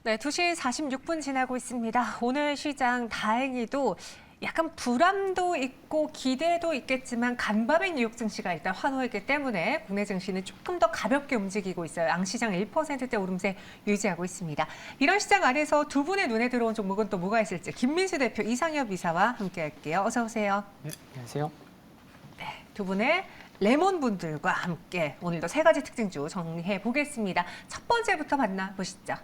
네, 2시 46분 지나고 있습니다. 오늘 시장 다행히도 약간 불안도 있고 기대도 있겠지만 간밤에 뉴욕 증시가 일단 환호했기 때문에 국내 증시는 조금 더 가볍게 움직이고 있어요. 양시장 1%대 오름세 유지하고 있습니다. 이런 시장 안에서 두 분의 눈에 들어온 종목은 또 뭐가 있을지 김민수 대표, 이상엽 이사와 함께할게요. 어서 오세요. 네, 안녕하세요. 네, 두 분의 레몬 분들과 함께 오늘도 세 가지 특징주 정리해 보겠습니다. 첫 번째부터 만나보시죠.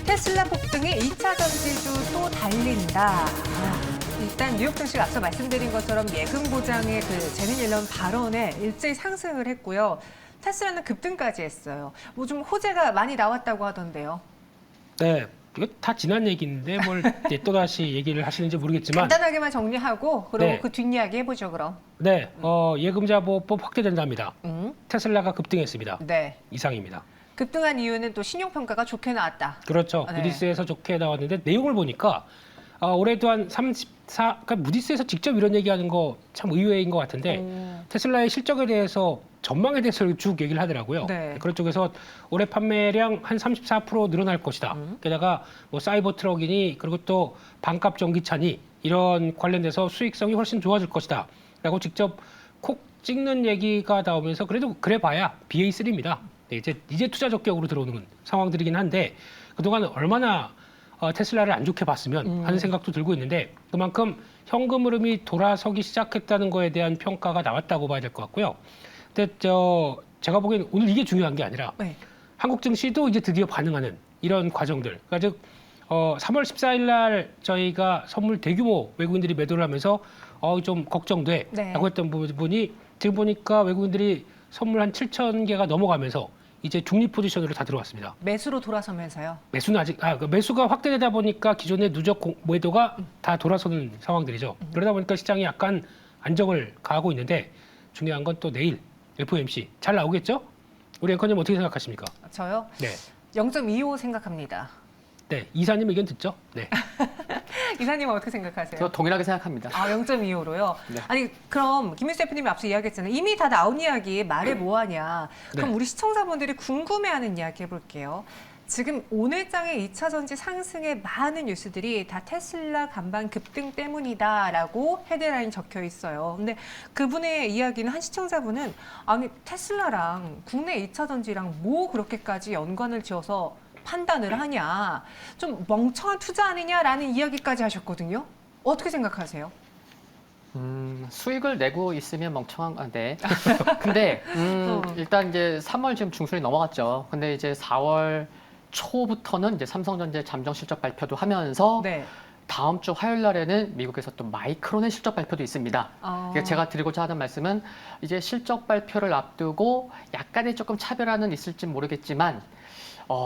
테슬라 폭등에 2차 전지주 또 달린다. 일단 뉴욕 증시가 앞서 말씀드린 것처럼 예금 보장의 그 제닛 옐런 발언에 일제히 상승을 했고요. 테슬라는 급등까지 했어요. 뭐 좀 호재가 많이 나왔다고 하던데요. 네, 이거 다 지난 얘기인데 뭘 또 다시 얘기를 하시는지 모르겠지만 간단하게만 정리하고 그리고 네. 그 뒷이야기 해보죠 그럼. 네, 예금자 보호법 확대된답니다. 테슬라가 급등했습니다. 네. 이상입니다. 급등한 이유는 또 신용평가가 좋게 나왔다. 그렇죠. 네. 무디스에서 좋게 나왔는데 내용을 보니까 올해도 한 34, 그러니까 무디스에서 직접 이런 얘기하는 거 참 의외인 것 같은데 테슬라의 실적에 대해서 전망에 대해서 쭉 얘기를 하더라고요. 네. 그런 쪽에서 올해 판매량 한 34% 늘어날 것이다. 게다가 뭐 사이버 트럭이니 그리고 또 반값 전기차니 이런 관련돼서 수익성이 훨씬 좋아질 것이다. 라고 직접 콕 찍는 얘기가 나오면서 그래도 그래봐야 BA3입니다. 네, 이제 투자 적격으로 들어오는 상황들이긴 한데 그동안 얼마나 테슬라를 안 좋게 봤으면 하는 생각도 들고 있는데 그만큼 현금 흐름이 돌아서기 시작했다는 거에 대한 평가가 나왔다고 봐야 될 것 같고요. 근데 제가 보기엔 오늘 이게 중요한 게 아니라 네. 한국 증시도 이제 드디어 반응하는 이런 과정들. 그러니까 즉 3월 14일 날 저희가 선물 대규모 외국인들이 매도를 하면서 좀 걱정돼 네. 라고 했던 부분이 지금 보니까 외국인들이 선물 한 7천 개가 넘어가면서 이제 중립 포지션으로 다 들어왔습니다. 매수로 돌아서면서요. 매수는 아직 매수가 확대되다 보니까 기존의 누적 매도가 다 돌아서는 상황들이죠. 그러다 보니까 시장이 약간 안정을 가하고 있는데 중요한 건 또 내일 FOMC 잘 나오겠죠? 우리 앵커님 어떻게 생각하십니까? 저요? 네. 0.25 생각합니다. 네, 이사님 의견 듣죠? 네. 이사님은 어떻게 생각하세요? 저 동일하게 생각합니다. 0.25로요? 네. 아니 그럼 김민수 대표님이 앞서 이야기했잖아요. 이미 다 나온 이야기 말해 뭐하냐. 그럼 네. 우리 시청자분들이 궁금해하는 이야기 해볼게요. 지금 오늘장의 2차 전지 상승의 많은 뉴스들이 다 테슬라 간반 급등 때문이다라고 헤드라인 적혀 있어요. 근데 그분의 이야기는 한 시청자분은 아니 테슬라랑 국내 2차 전지랑 뭐 그렇게까지 연관을 지어서 판단을 하냐. 좀 멍청한 투자 아니냐라는 이야기까지 하셨거든요. 어떻게 생각하세요? 수익을 내고 있으면 멍청한 건데. 근데 일단 이제 3월 지금 중순이 넘어갔죠. 근데 이제 4월 초부터는 이제 삼성전자 잠정 실적 발표도 하면서 네. 다음 주 화요일 날에는 미국에서 또 마이크론의 실적 발표도 있습니다. 그러니까 제가 드리고자 하는 말씀은 이제 실적 발표를 앞두고 약간의 조금 차별화는 있을지 모르겠지만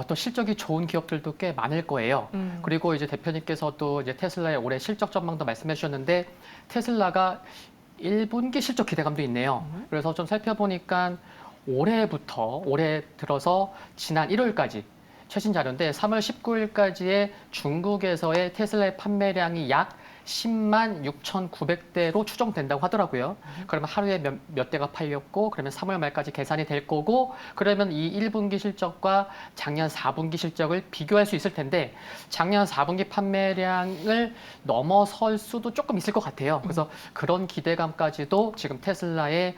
또 실적이 좋은 기업들도 꽤 많을 거예요. 그리고 이제 대표님께서도 이제 테슬라의 올해 실적 전망도 말씀해 주셨는데 테슬라가 1분기 실적 기대감도 있네요. 그래서 좀 살펴보니까 올해 들어서 지난 1월까지 최신 자료인데 3월 19일까지의 중국에서의 테슬라의 판매량이 약 10만 6,900대로 추정된다고 하더라고요. 그러면 하루에 몇 대가 팔렸고 그러면 3월 말까지 계산이 될 거고 그러면 이 1분기 실적과 작년 4분기 실적을 비교할 수 있을 텐데 작년 4분기 판매량을 넘어설 수도 조금 있을 것 같아요. 그래서 그런 기대감까지도 지금 테슬라의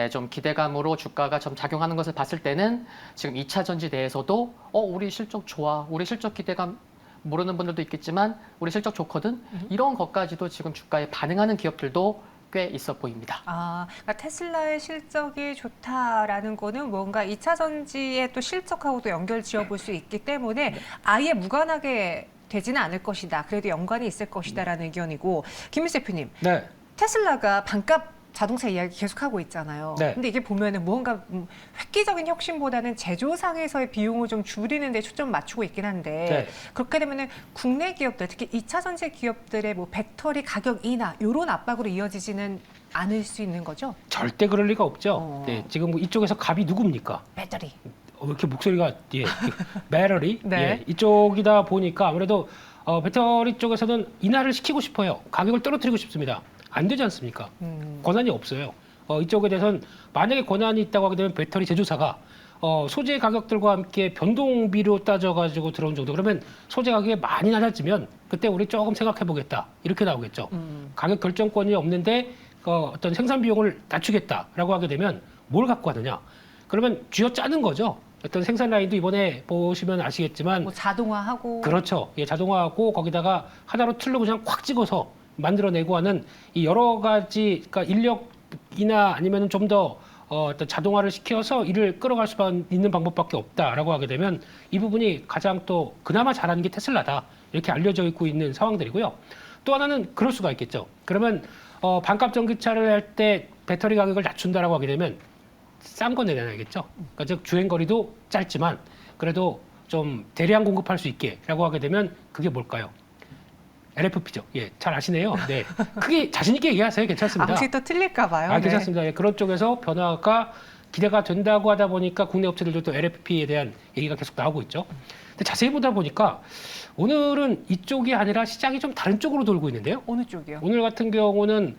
좀 기대감으로 주가가 좀 작용하는 것을 봤을 때는 지금 2차 전지 내에서도 우리 실적 좋아, 우리 실적 기대감 모르는 분들도 있겠지만 우리 실적 좋거든 이런 것까지도 지금 주가에 반응하는 기업들도 꽤 있어 보입니다. 그러니까 테슬라의 실적이 좋다라는 거는 뭔가 2차 전지의 또 실적하고도 연결 지어볼 수 있기 때문에 아예 무관하게 되지는 않을 것이다. 그래도 연관이 있을 것이다라는 의견이고 김민수 대표님, 네. 테슬라가 반값 자동차 이야기 계속하고 있잖아요. 네. 근데 이게 보면은 무언가 획기적인 혁신보다는 제조상에서의 비용을 좀 줄이는 데 초점 맞추고 있긴 한데 네. 그렇게 되면은 국내 기업들, 특히 2차 전지 기업들의 뭐 배터리 가격 인하 이런 압박으로 이어지지는 않을 수 있는 거죠? 절대 그럴 리가 없죠. 네, 지금 뭐 이쪽에서 갑이 누굽니까? 배터리. 왜 이렇게 목소리가 배터리? 네. 예, 이쪽이다 보니까 아무래도 배터리 쪽에서는 인하를 시키고 싶어요. 가격을 떨어뜨리고 싶습니다. 안 되지 않습니까? 권한이 없어요. 이쪽에 대해서는 만약에 권한이 있다고 하게 되면 배터리 제조사가 소재 가격들과 함께 변동비로 따져가지고 들어온 정도. 그러면 소재 가격이 많이 낮아지면 그때 우리 조금 생각해보겠다. 이렇게 나오겠죠. 가격 결정권이 없는데 어떤 생산 비용을 낮추겠다라고 하게 되면 뭘 갖고 하느냐. 그러면 쥐어짜는 거죠. 어떤 생산 라인도 이번에 보시면 아시겠지만 뭐 자동화하고 그렇죠. 예, 자동화하고 거기다가 하나로 틀로 그냥 콱 찍어서 만들어내고 하는 이 여러 가지 그러니까 인력이나 아니면 좀 더 어떤 자동화를 시켜서 일을 끌어갈 수 있는 방법밖에 없다라고 하게 되면 이 부분이 가장 또 그나마 잘하는 게 테슬라다 이렇게 알려져 있고 있는 상황들이고요. 또 하나는 그럴 수가 있겠죠. 그러면 반값 전기차를 할 때 배터리 가격을 낮춘다라고 하게 되면 싼 거 내놔야겠죠. 그러니까 즉 주행 거리도 짧지만 그래도 좀 대량 공급할 수 있게라고 하게 되면 그게 뭘까요? LFP죠. 예, 잘 아시네요. 네, 크게 자신 있게 얘기하세요. 괜찮습니다. 혹시 또 틀릴까 봐요. 아, 괜찮습니다. 예, 그런 쪽에서 변화가 기대가 된다고 하다 보니까 국내 업체들도 또 LFP에 대한 얘기가 계속 나오고 있죠. 근데 자세히 보다 보니까 오늘은 이쪽이 아니라 시장이 좀 다른 쪽으로 돌고 있는데요. 어느 쪽이요? 오늘 같은 경우는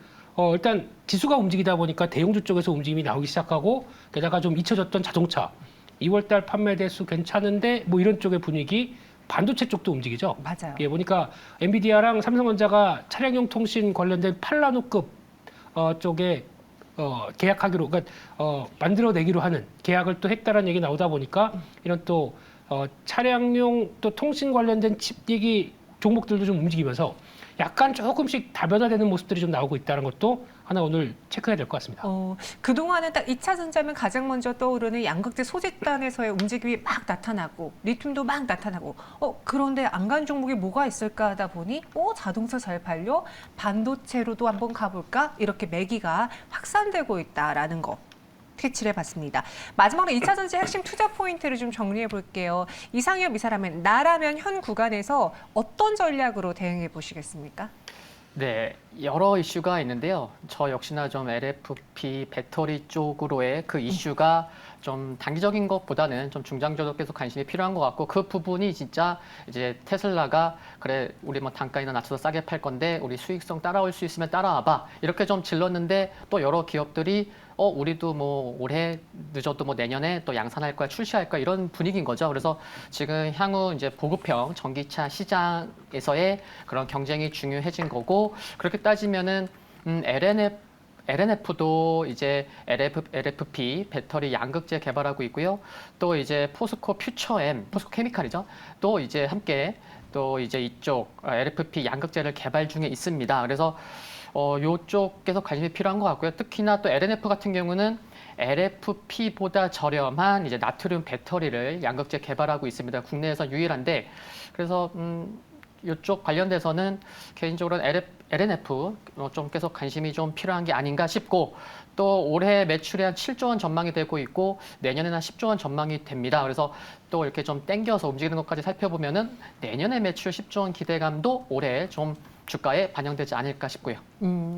일단 지수가 움직이다 보니까 대형주 쪽에서 움직임이 나오기 시작하고 게다가 좀 잊혀졌던 자동차 2월달 판매 대수 괜찮은데 뭐 이런 쪽의 분위기 반도체 쪽도 움직이죠. 맞아요. 예, 보니까 엔비디아랑 삼성전자가 차량용 통신 관련된 8나노급 쪽에 계약하기로 그러니까 만들어내기로 하는 계약을 또 했다라는 얘기 나오다 보니까 이런 또 차량용 또 통신 관련된 칩 얘기 종목들도 좀 움직이면서 약간 조금씩 다변화되는 모습들이 좀 나오고 있다는 것도 하나 오늘 체크해야 될 것 같습니다. 그동안은 딱 2차 전지하면 가장 먼저 떠오르는 양극재 소재단에서의 움직임이 막 나타나고 리튬도 막 나타나고 그런데 안 간 종목이 뭐가 있을까 하다 보니 자동차 잘 팔려 반도체로도 한번 가볼까 이렇게 매기가 확산되고 있다라는 거. 캐치를 해봤습니다. 마지막으로 2차 전지 핵심 투자 포인트를 좀 정리해 볼게요. 이상엽 이사라면 나라면 현 구간에서 어떤 전략으로 대응해 보시겠습니까? 네, 여러 이슈가 있는데요. 저 역시나 좀 LFP 배터리 쪽으로의 그 이슈가 좀 단기적인 것보다는 좀 중장기적으로 계속 관심이 필요한 것 같고 그 부분이 진짜 이제 테슬라가 그래 우리 뭐 단가이나 낮춰서 싸게 팔 건데 우리 수익성 따라올 수 있으면 따라와봐 이렇게 좀 질렀는데 또 여러 기업들이 우리도 뭐 올해 늦어도 뭐 내년에 또 양산할 거야 출시할 거야 이런 분위기인 거죠. 그래서 지금 향후 이제 보급형 전기차 시장에서의 그런 경쟁이 중요해진 거고 그렇게 따지면은 LNF도 이제 LFP 배터리 양극재 개발하고 있고요. 또 이제 포스코 퓨처엠, 포스코 케미칼이죠. 또 이제 함께 또 이제 이쪽 LFP 양극재를 개발 중에 있습니다. 그래서 요쪽에서 관심이 필요한 것 같고요. 특히나 또 LNF 같은 경우는 LFP보다 저렴한 이제 나트륨 배터리를 양극재 개발하고 있습니다. 국내에서 유일한데 그래서 이쪽 관련돼서는 개인적으로 LNF 좀 계속 관심이 좀 필요한 게 아닌가 싶고 또 올해 매출이 한 7조 원 전망이 되고 있고 내년에는 한 10조 원 전망이 됩니다. 그래서 또 이렇게 좀 땡겨서 움직이는 것까지 살펴보면은 내년에 매출 10조 원 기대감도 올해 좀 주가에 반영되지 않을까 싶고요.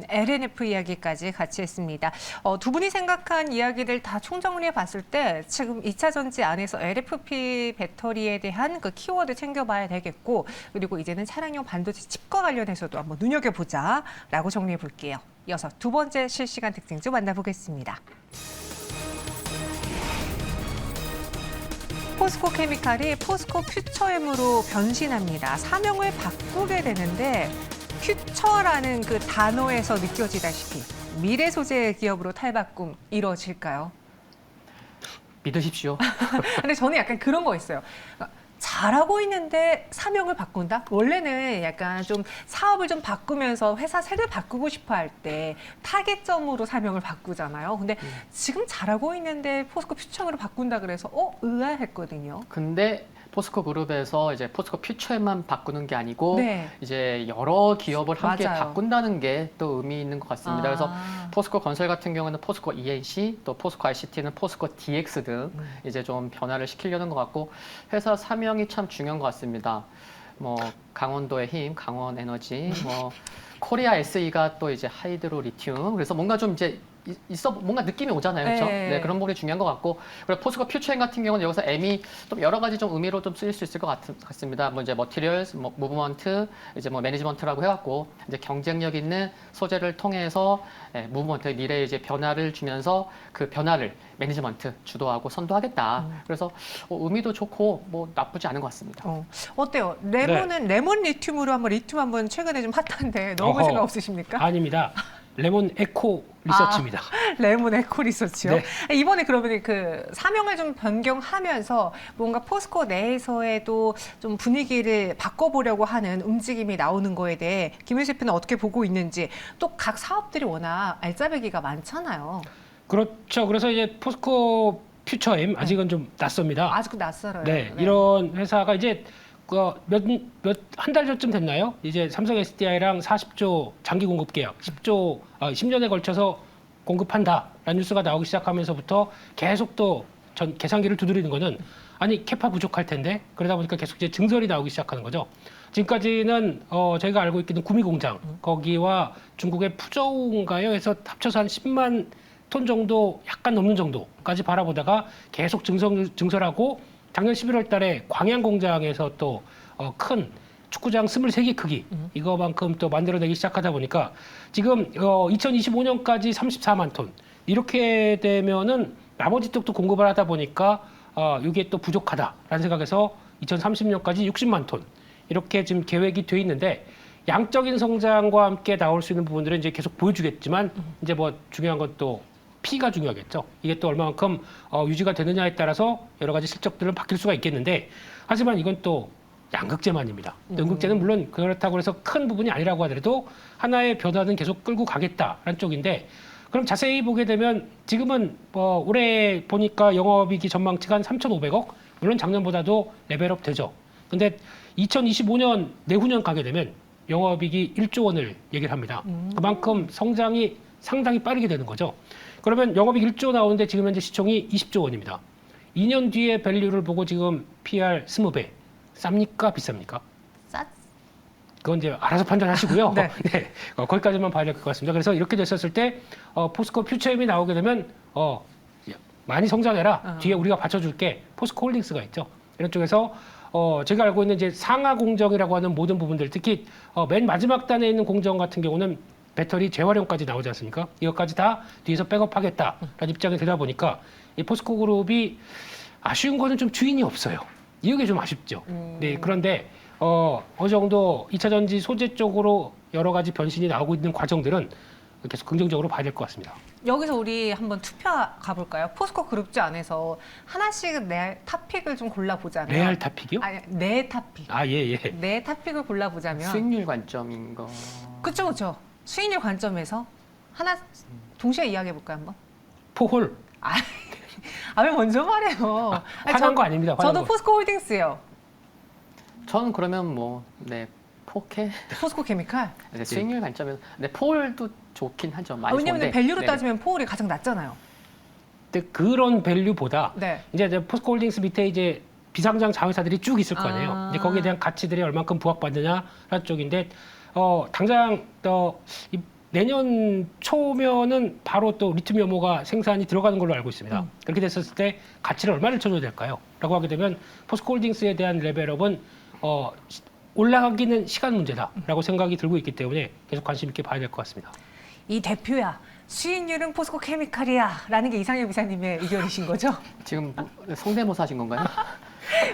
LNF 이야기까지 같이 했습니다. 두 분이 생각한 이야기들 다 총정리해 봤을 때 지금 2차 전지 안에서 LFP 배터리에 대한 그 키워드 챙겨봐야 되겠고 그리고 이제는 차량용 반도체 칩과 관련해서도 한번 눈여겨보자라고 정리해 볼게요. 이어서 두 번째 실시간 특징주 만나보겠습니다. 포스코 케미칼이 포스코 퓨처엠으로 변신합니다. 사명을 바꾸게 되는데 퓨처라는 그 단어에서 느껴지다시피 미래 소재 기업으로 탈바꿈 이루어질까요? 믿으십시오. 근데 저는 약간 그런 거 있어요. 잘하고 있는데 사명을 바꾼다? 원래는 약간 좀 사업을 좀 바꾸면서 회사 색을 바꾸고 싶어 할 때 타겟점으로 사명을 바꾸잖아요. 근데 지금 잘하고 있는데 포스코 퓨처로 바꾼다 그래서 의아했거든요. 근데 포스코 그룹에서 이제 포스코 퓨처에만 바꾸는 게 아니고 네. 이제 여러 기업을 함께 맞아요. 바꾼다는 게 또 의미 있는 것 같습니다. 그래서 포스코 건설 같은 경우는 포스코 ENC, 또 포스코 ICT는 포스코 DX 등 이제 좀 변화를 시키려는 것 같고 회사 사명이 참 중요한 것 같습니다. 뭐 강원도의 힘, 강원 에너지, 뭐 코리아 SE가 또 이제 하이드로 리튬. 그래서 뭔가 좀 이제 있어 뭔가 느낌이 오잖아요, 그렇죠? 네. 네, 그런 부분이 중요한 것 같고 그리고 포스코 퓨처엠 같은 경우는 여기서 M이 좀 여러 가지 좀 의미로 좀 쓰일 수 있을 것 같습니다. 뭐 이제 머티리얼스, 뭐 무브먼트, 이제 뭐 매니지먼트라고 해갖고 이제 경쟁력 있는 소재를 통해서 무브먼트 미래의 이제 변화를 주면서 그 변화를 매니지먼트 주도하고 선도하겠다. 그래서 의미도 좋고 뭐 나쁘지 않은 것 같습니다. 어때요? 레몬은 레몬 리튬으로 리튬 한번 최근에 좀 핫한데 넣어볼 어허. 생각 없으십니까? 아닙니다. 레몬 에코 리서치입니다. 레몬 에코 리서치요? 네. 이번에 그러면 그 사명을 좀 변경하면서 뭔가 포스코 내에서에도 좀 분위기를 바꿔보려고 하는 움직임이 나오는 거에 대해 김윤 셰프는 어떻게 보고 있는지 또 각 사업들이 워낙 알짜배기가 많잖아요. 그렇죠. 그래서 이제 포스코 퓨처엠 아직은 좀 낯섭니다. 아직도 낯설어요. 네, 이런 회사가 이제 한 달 전쯤 됐나요? 이제 삼성 SDI랑 40조 장기 공급 계약, 10년에 걸쳐서 공급한다라는 뉴스가 나오기 시작하면서부터 계속 또 계산기를 두드리는 거는 아니 캐파 부족할 텐데 그러다 보니까 계속 이제 증설이 나오기 시작하는 거죠. 지금까지는 저희가 알고 있기는 구미 공장 거기와 중국의 푸저우인가요? 해서 합쳐서 한 10만 톤 정도 약간 넘는 정도까지 바라보다가 계속 증설하고 작년 11월 달에 광양 공장에서 또 큰 축구장 23개 크기 이거만큼 또 만들어내기 시작하다 보니까 지금 2025년까지 34만 톤 이렇게 되면은 나머지 쪽도 공급을 하다 보니까 이게 또 부족하다라는 생각에서 2030년까지 60만 톤 이렇게 지금 계획이 돼 있는데 양적인 성장과 함께 나올 수 있는 부분들은 이제 계속 보여주겠지만 이제 뭐 중요한 건 또 P가 중요하겠죠. 이게 또 얼마만큼 유지가 되느냐에 따라서 여러 가지 실적들은 바뀔 수가 있겠는데 하지만 이건 또 양극재만입니다. 음극재는 물론 그렇다고 해서 큰 부분이 아니라고 하더라도 하나의 변화는 계속 끌고 가겠다라는 쪽인데 그럼 자세히 보게 되면 지금은 올해 보니까 영업이익이 전망치가 한 3,500억 물론 작년보다도 레벨업 되죠. 근데 2025년 내후년 가게 되면 영업이익이 1조 원을 얘기를 합니다. 그만큼 성장이 상당히 빠르게 되는 거죠. 그러면 영업이익 1조 나오는데 지금 현재 시총이 20조 원입니다. 2년 뒤에 밸류를 보고 지금 PR 20배. 쌉니까? 비쌉니까? 그건 이제 알아서 판단하시고요. 네. 네. 거기까지만 봐야 될 것 같습니다. 그래서 이렇게 됐었을 때 포스코 퓨처엠이 나오게 되면 많이 성장해라. 뒤에 우리가 받쳐줄게. 포스코 홀딩스가 있죠. 이런 쪽에서 제가 알고 있는 이제 상하 공정이라고 하는 모든 부분들, 특히 맨 마지막 단에 있는 공정 같은 경우는 배터리 재활용까지 나오지 않습니까? 이것까지 다 뒤에서 백업하겠다라는 입장이 되다 보니까 이 포스코 그룹이 아쉬운 거는 좀 주인이 없어요. 이게 좀 아쉽죠. 네, 그런데 어느 정도 2차 전지 소재 쪽으로 여러 가지 변신이 나오고 있는 과정들은 계속 긍정적으로 봐야 될 것 같습니다. 여기서 우리 한번 투표 가볼까요? 포스코 그룹주 안에서 하나씩 내 탑픽을 좀 골라보자면 레알 탑픽이요? 아니, 내 탑픽. 예. 내 탑픽을 골라보자면 수익률 관점인 거. 그쵸. 수익률 관점에서 하나 동시에 이야기해볼까요 한번? 포홀. 왜 먼저 말해요? 화난 거 아닙니다. 화난 저도 거. 포스코 홀딩스요. 저는 그러면 포케 포스코 케미칼. 수익률 관점에서 폴도 좋긴 하죠. 많이 왜냐면 좋은데. 밸류로 네. 따지면 포울이 가장 낮잖아요. 근데 그런 밸류보다 네. 이제 포스코 홀딩스 밑에 이제 비상장 자회사들이 쭉 있을 거 아니에요. 이제 거기에 대한 가치들이 얼만큼 부합받느냐라는 쪽인데 당장 내년 초면은 바로 또 리튬 염호가 생산이 들어가는 걸로 알고 있습니다. 그렇게 됐었을 때 가치를 얼마를 쳐줘야 될까요? 라고 하게 되면 포스코 홀딩스에 대한 레벨업은 올라가기는 시간 문제다라고 생각이 들고 있기 때문에 계속 관심 있게 봐야 될 것 같습니다. 이 대표야. 수익률은 포스코 케미칼이야. 라는 게 이상엽 이사님의 의견이신 거죠? 지금 성대모사 하신 건가요?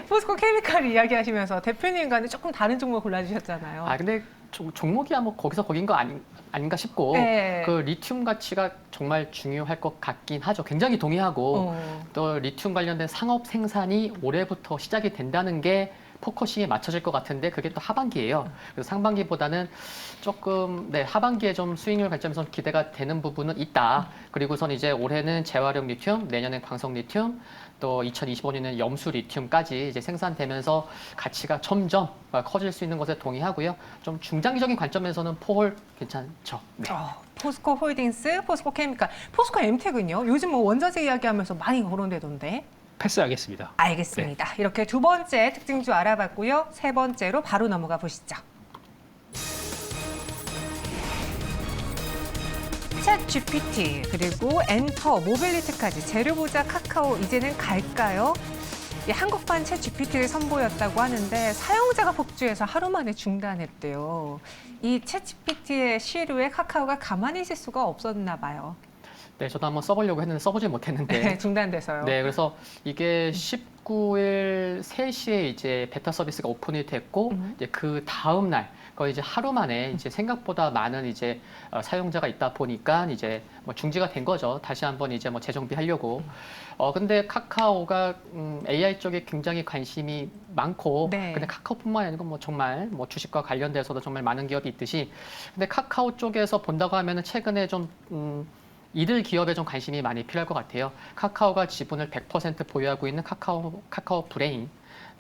포스코 케미칼 이야기하시면서 대표님과는 조금 다른 종목 골라주셨잖아요. 근데 종목이야 뭐 거기서 거긴 거 아닌가 싶고 네. 그 리튬 가치가 정말 중요할 것 같긴 하죠. 굉장히 동의하고 또 리튬 관련된 상업 생산이 올해부터 시작이 된다는 게 포커싱에 맞춰질 것 같은데 그게 또 하반기예요. 그래서 상반기보다는 조금 하반기에 좀 수익률 관점에서 기대가 되는 부분은 있다. 그리고선 이제 올해는 재활용 리튬, 내년엔 광석 리튬, 또 2025년에는 염수 리튬까지 이제 생산되면서 가치가 점점 커질 수 있는 것에 동의하고요. 좀 중장기적인 관점에서는 포홀 괜찮죠. 네. 포스코 홀딩스, 포스코 케미칼, 포스코 엠텍은요? 요즘 원자재 이야기하면서 많이 거론되던데. 패스하겠습니다. 알겠습니다. 이렇게 두 번째 특징주 알아봤고요. 세 번째로 바로 넘어가 보시죠. 자, 챗 GPT 그리고 엔터, 모빌리티까지 재료보자 카카오 이제는 갈까요? 한국판 챗 GPT를 선보였다고 하는데 사용자가 폭주해서 하루 만에 중단했대요. 이 챗 GPT의 시류에 카카오가 가만히 있을 수가 없었나 봐요. 네, 저도 한번 써보려고 했는데 써보질 못했는데. 네, 중단돼서요. 네, 그래서 이게 19일 3시에 이제 베타 서비스가 오픈이 됐고, 이제 그 다음 날, 거의 이제 하루 만에 이제 생각보다 많은 이제 사용자가 있다 보니까 이제 뭐 중지가 된 거죠. 다시 한번 이제 뭐 재정비하려고. 근데 카카오가 AI 쪽에 굉장히 관심이 많고, 네. 근데 카카오뿐만 아니고 뭐 정말 뭐 주식과 관련돼서도 정말 많은 기업이 있듯이, 근데 카카오 쪽에서 본다고 하면은 최근에 좀 이들 기업에 좀 관심이 많이 필요할 것 같아요. 카카오가 지분을 100% 보유하고 있는 카카오 브레인,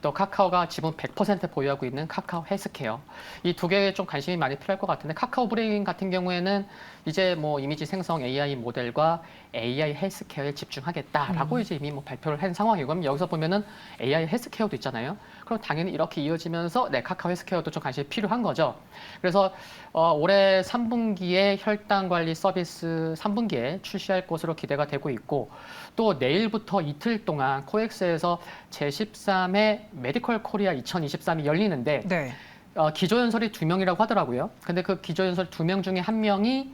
또 카카오가 지분 100% 보유하고 있는 카카오 헬스케어. 이 두 개에 좀 관심이 많이 필요할 것 같은데, 카카오 브레인 같은 경우에는 이제 뭐 이미지 생성 AI 모델과 AI 헬스케어에 집중하겠다라고 이제 이미 뭐 발표를 한 상황이고, 그럼 여기서 보면은 AI 헬스케어도 있잖아요. 그럼 당연히 이렇게 이어지면서 네, 카카오 헬스케어도 좀 관심이 필요한 거죠. 그래서 올해 3분기에 혈당 관리 서비스 3분기에 출시할 것으로 기대가 되고 있고, 또 내일부터 이틀 동안 코엑스에서 제13회 메디컬 코리아 2023이 열리는데, 네. 기조연설이 2명이라고 하더라고요. 근데 그 기조연설 2명 중에 1명이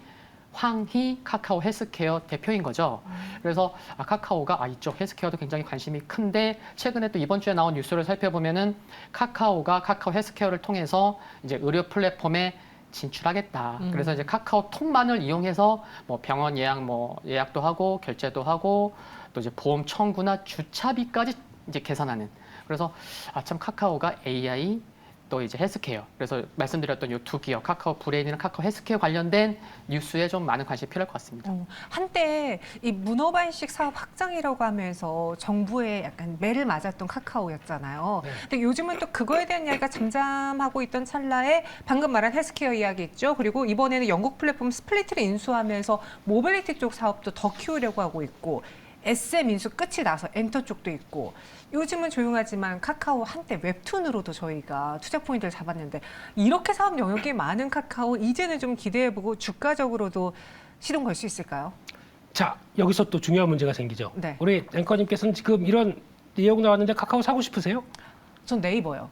황희 카카오 헬스케어 대표인 거죠. 그래서 카카오가 이쪽 헬스케어도 굉장히 관심이 큰데, 최근에 또 이번 주에 나온 뉴스를 살펴보면은 카카오가 카카오 헬스케어를 통해서 이제 의료 플랫폼에 진출하겠다. 그래서 이제 카카오톡만을 이용해서 뭐 병원 예약도 하고 결제도 하고 또 이제 보험 청구나 주차비까지 이제 계산하는. 그래서 참 카카오가 AI 또 이제 헬스케어. 그래서 말씀드렸던 이 두 기업, 카카오 브레인이나 카카오 헬스케어 관련된 뉴스에 좀 많은 관심이 필요할 것 같습니다. 한때 이 문어발식 사업 확장이라고 하면서 정부에 약간 매를 맞았던 카카오였잖아요. 네. 근데 요즘은 또 그거에 대한 이야기가 잠잠하고 있던 찰나에 방금 말한 헬스케어 이야기 있죠. 그리고 이번에는 영국 플랫폼 스플리트를 인수하면서 모빌리티 쪽 사업도 더 키우려고 하고 있고, SM 인수 끝이 나서 엔터 쪽도 있고, 요즘은 조용하지만 카카오 한때 웹툰으로도 저희가 투자 포인트를 잡았는데, 이렇게 사업 영역이 많은 카카오 이제는 좀 기대해보고 주가적으로도 시동 걸 수 있을까요? 자, 여기서 또 중요한 문제가 생기죠. 네. 우리 앵커님께서는 지금 이런 내용 나왔는데 카카오 사고 싶으세요? 전 네이버요.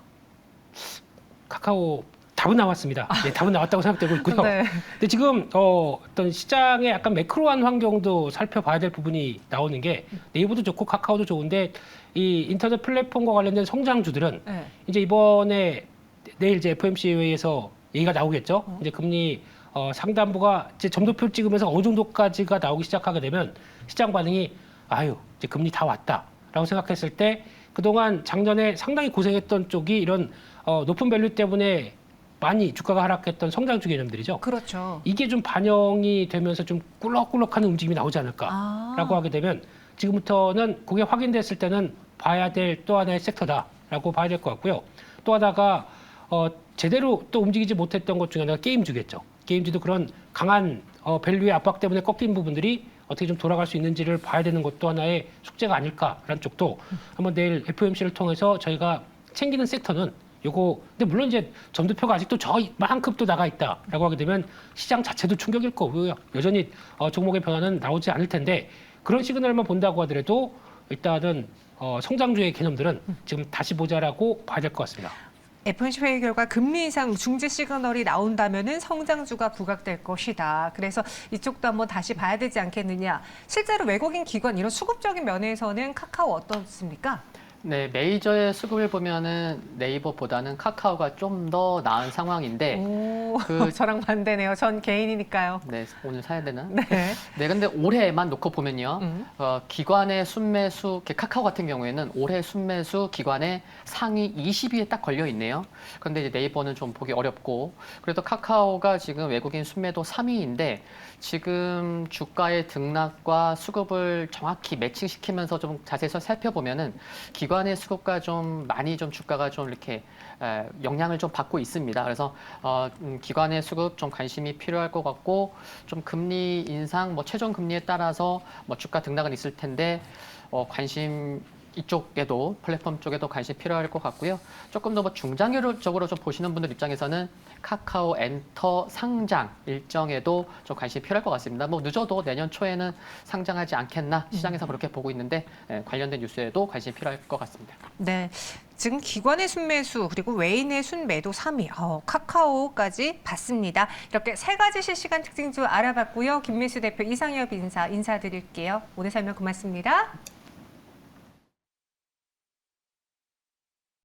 카카오 답은 나왔습니다. 네, 답은 나왔다고 생각되고 있고요. 네. 근데 지금 어떤 시장의 약간 매크로한 환경도 살펴봐야 될 부분이 나오는 게, 네이버도 좋고 카카오도 좋은데 이 인터넷 플랫폼과 관련된 성장주들은 네. 이제 이번에 내일 이제 FOMC 회의에서 얘기가 나오겠죠. 이제 금리 상단부가 이제 점도표 찍으면서 어느 정도까지가 나오기 시작하게 되면 시장 반응이 이제 금리 다 왔다라고 생각했을 때, 그동안 작년에 상당히 고생했던 쪽이 이런 높은 밸류 때문에 많이 주가가 하락했던 성장주 개념들이죠. 그렇죠. 이게 좀 반영이 되면서 좀 꿀럭꿀럭하는 움직임이 나오지 않을까라고 하게 되면, 지금부터는 그게 확인됐을 때는 봐야 될 또 하나의 섹터다라고 봐야 될 것 같고요. 또 하나가 제대로 또 움직이지 못했던 것 중에 하나가 게임주겠죠. 게임주도 그런 강한 밸류의 압박 때문에 꺾인 부분들이 어떻게 좀 돌아갈 수 있는지를 봐야 되는 것도 하나의 숙제가 아닐까라는 쪽도 한번 내일 FOMC를 통해서 저희가 챙기는 섹터는 요거. 근데 물론 이제 점도표가 아직도 저만큼 또 나가 있다라고 하게 되면 시장 자체도 충격일 거고요. 여전히 종목의 변화는 나오지 않을 텐데, 그런 시그널만 본다고 하더라도 일단은 성장주의 개념들은 지금 다시 보자라고 봐야 될 것 같습니다. FOMC 회의 결과 금리 인상 중지 시그널이 나온다면은 성장주가 부각될 것이다. 그래서 이쪽도 한번 다시 봐야 되지 않겠느냐. 실제로 외국인 기관 이런 수급적인 면에서는 카카오 어떻습니까? 네, 메이저의 수급을 보면은 네이버보다는 카카오가 좀 더 나은 상황인데, 오, 그- 저랑 반대네요. 전 개인이니까요. 네, 오늘 사야 되나? 네. 네, 근데 올해만 놓고 보면요, 기관의 순매수, 카카오 같은 경우에는 올해 순매수 기관의 상위 20위에 딱 걸려 있네요. 그런데 이제 네이버는 좀 보기 어렵고, 그래도 카카오가 지금 외국인 순매도 3위인데, 지금 주가의 등락과 수급을 정확히 매칭시키면서 좀 자세히 살펴보면은 기관의 수급과 좀 많이 좀 주가가 좀 이렇게 영향을 좀 받고 있습니다. 그래서 기관의 수급 좀 관심이 필요할 것 같고, 좀 금리 인상, 뭐 최종 금리에 따라서 뭐 주가 등락은 있을 텐데 관심 이쪽에도 플랫폼 쪽에도 관심이 필요할 것 같고요. 조금 더 뭐 중장기적으로 좀 보시는 분들 입장에서는 카카오 엔터 상장 일정에도 좀 관심이 필요할 것 같습니다. 뭐 늦어도 내년 초에는 상장하지 않겠나 시장에서 그렇게 보고 있는데 관련된 뉴스에도 관심이 필요할 것 같습니다. 네. 지금 기관의 순매수 그리고 외인의 순매도 3위, 카카오까지 봤습니다. 이렇게 세 가지 실시간 특징 좀 알아봤고요. 김민수 대표, 이상엽 인사드릴게요. 오늘 설명 고맙습니다.